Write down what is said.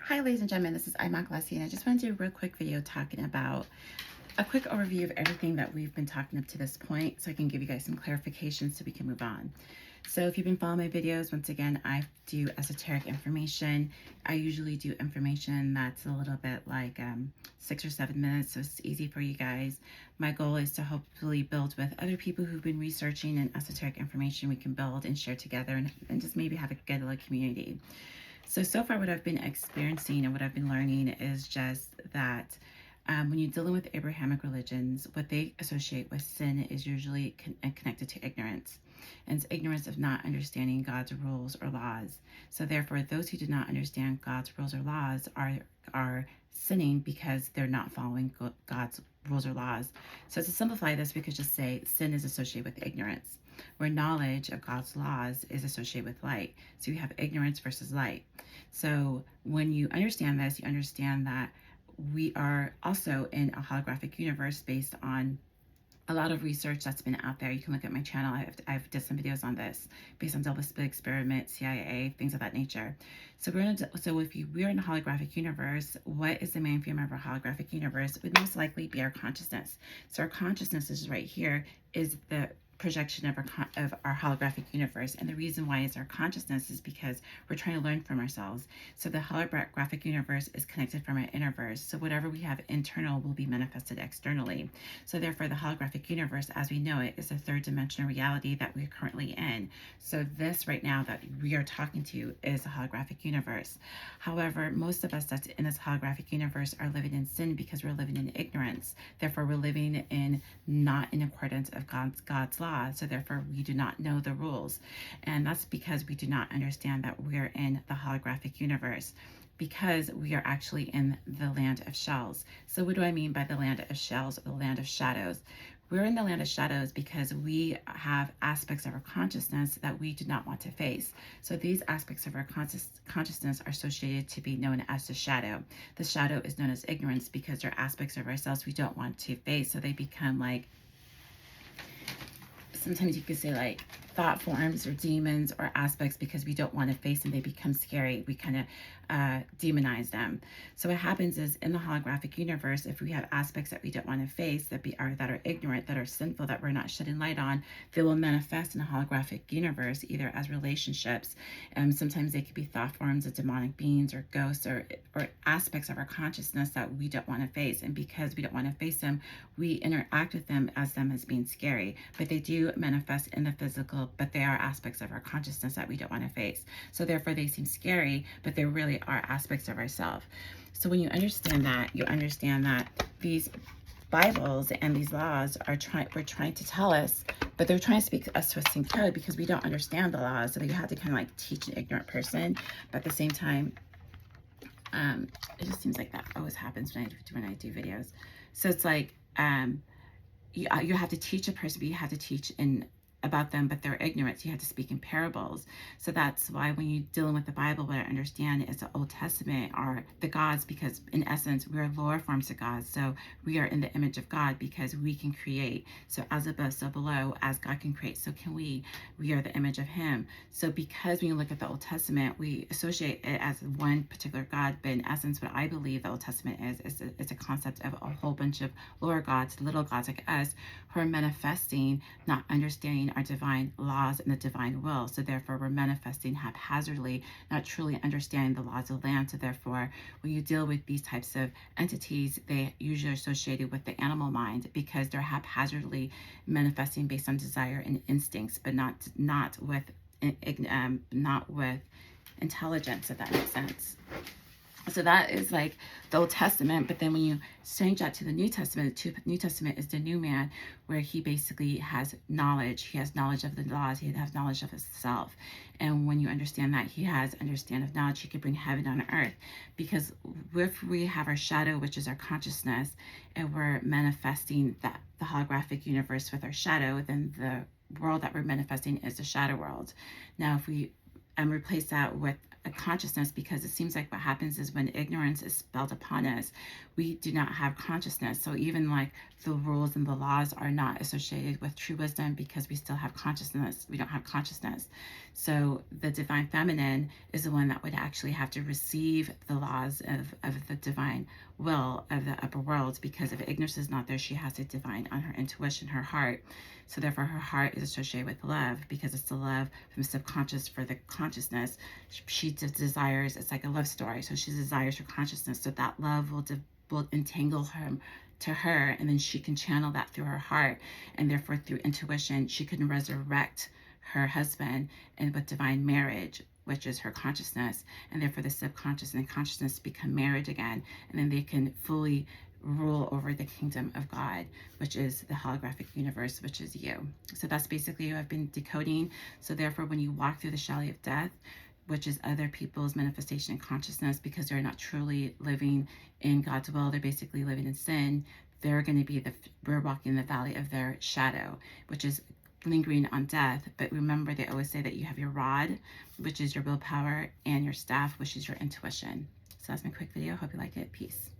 Hi ladies and gentlemen, this is Imok Leslie, and I just want to do a real quick video talking about a quick overview of everything that we've been talking up to this point so I can give you guys some clarification so we can move on. So if you've been following my videos, once again, I do esoteric information. I usually do information that's a little bit like 6 or 7 minutes, so it's easy for you guys. My goal is to hopefully build with other people who've been researching and esoteric information we can build and share together and just maybe have a good little community. So far what I've been experiencing and what I've been learning is just that when you're dealing with Abrahamic religions, what they associate with sin is usually connected to ignorance. And it's ignorance of not understanding God's rules or laws. So therefore, those who do not understand God's rules or laws are sinning because they're not following God's rules or laws. So to simplify this, we could just say sin is associated with ignorance, where knowledge of God's laws is associated with light. So you have ignorance versus light. So when you understand this, you understand that we are also in a holographic universe based on a lot of research that's been out there. You can look at my channel. I've did some videos on this based on double slit experiment, CIA, things of that nature. So we're in a holographic universe, what is the main form of our holographic universe? It would most likely be our consciousness. So our consciousness is right here, is the projection of our holographic universe. And the reason why it's our consciousness is because we're trying to learn from ourselves. So the holographic universe is connected from our innerverse. So whatever we have internal will be manifested externally. So therefore the holographic universe as we know it is a third dimensional reality that we're currently in. So this right now that we are talking to is a holographic universe. However, most of us that's in this holographic universe are living in sin because we're living in ignorance. Therefore we're living in not in accordance of God's law. So therefore we do not know the rules, and that's because we do not understand that we're in the holographic universe, because we are actually in the land of shells. So what do I mean by the land of shells, or the land of shadows? We're in the land of shadows because we have aspects of our consciousness that we do not want to face. So these aspects of our consciousness are associated to be known as the shadow. The shadow is known as ignorance because they're aspects of ourselves we don't want to face. So they become like, sometimes you could say like thought forms or demons or aspects because we don't want to face them. They become scary. We kind of demonize them. So what happens is in the holographic universe, if we have aspects that we don't want to face, that are ignorant, that are sinful, that we're not shedding light on, they will manifest in a holographic universe either as relationships. Sometimes they could be thought forms of demonic beings or ghosts or aspects of our consciousness that we don't want to face. And because we don't want to face them, we interact with them as being scary. But they do manifest in the physical, but they are aspects of our consciousness that we don't want to face. So therefore they seem scary, but they really are aspects of ourselves. So when you understand that, you understand that these Bibles and these laws are trying to tell us, but they're trying to speak us to a sync code because we don't understand the laws. So you have to kind of like teach an ignorant person, but at the same time, it just seems like that always happens when I do videos. So it's like you have to teach a person, but you have to teach about them, but they're ignorant. So you have to speak in parables. So that's why when you're dealing with the Bible, what I understand is the Old Testament are the gods, because in essence, we're lower forms of God. So we are in the image of God because we can create. So as above, so below, as God can create, so can we. We are the image of him. So because when you look at the Old Testament, we associate it as one particular God, but in essence, what I believe the Old Testament is it's a concept of a whole bunch of lower gods, little gods like us, who are manifesting, not understanding our divine laws and the divine will. So therefore we're manifesting haphazardly, not truly understanding the laws of the land. So therefore when you deal with these types of entities, they usually are associated with the animal mind because they're haphazardly manifesting based on desire and instincts, but not with intelligence, if that makes sense. So that is like the Old Testament. But then when you change that to the New Testament, the New Testament is the new man, where he basically has knowledge. He has knowledge of the laws. He has knowledge of himself. And when you understand that he has understanding of knowledge, he can bring heaven on earth. Because if we have our shadow, which is our consciousness, and we're manifesting the holographic universe with our shadow, then the world that we're manifesting is the shadow world. Now, if we replace that with a consciousness, because it seems like what happens is when ignorance is spelled upon us, we do not have consciousness. So even like the rules and the laws are not associated with true wisdom because we still have consciousness. We don't have consciousness. So the divine feminine is the one that would actually have to receive the laws of the divine will of the upper world, because if ignorance is not there, she has to divine on her intuition, her heart. So therefore her heart is associated with love, because it's the love from subconscious for the consciousness. She desires, it's like a love story. So she desires her consciousness. So that love will entangle her to her, and then she can channel that through her heart, and therefore through intuition she can resurrect her husband, and with divine marriage, which is her consciousness, and therefore the subconscious and consciousness become married again, and then they can fully rule over the kingdom of God, which is the holographic universe, which is you. So that's basically what I've been decoding. So therefore, when you walk through the Chalet of Death, which is other people's manifestation and consciousness, because they're not truly living in God's will, they're basically living in sin, they're going to be we're walking the valley of their shadow, which is lingering on death. But remember, they always say that you have your rod, which is your willpower, and your staff, which is your intuition. So that's my quick video. Hope you like it. Peace.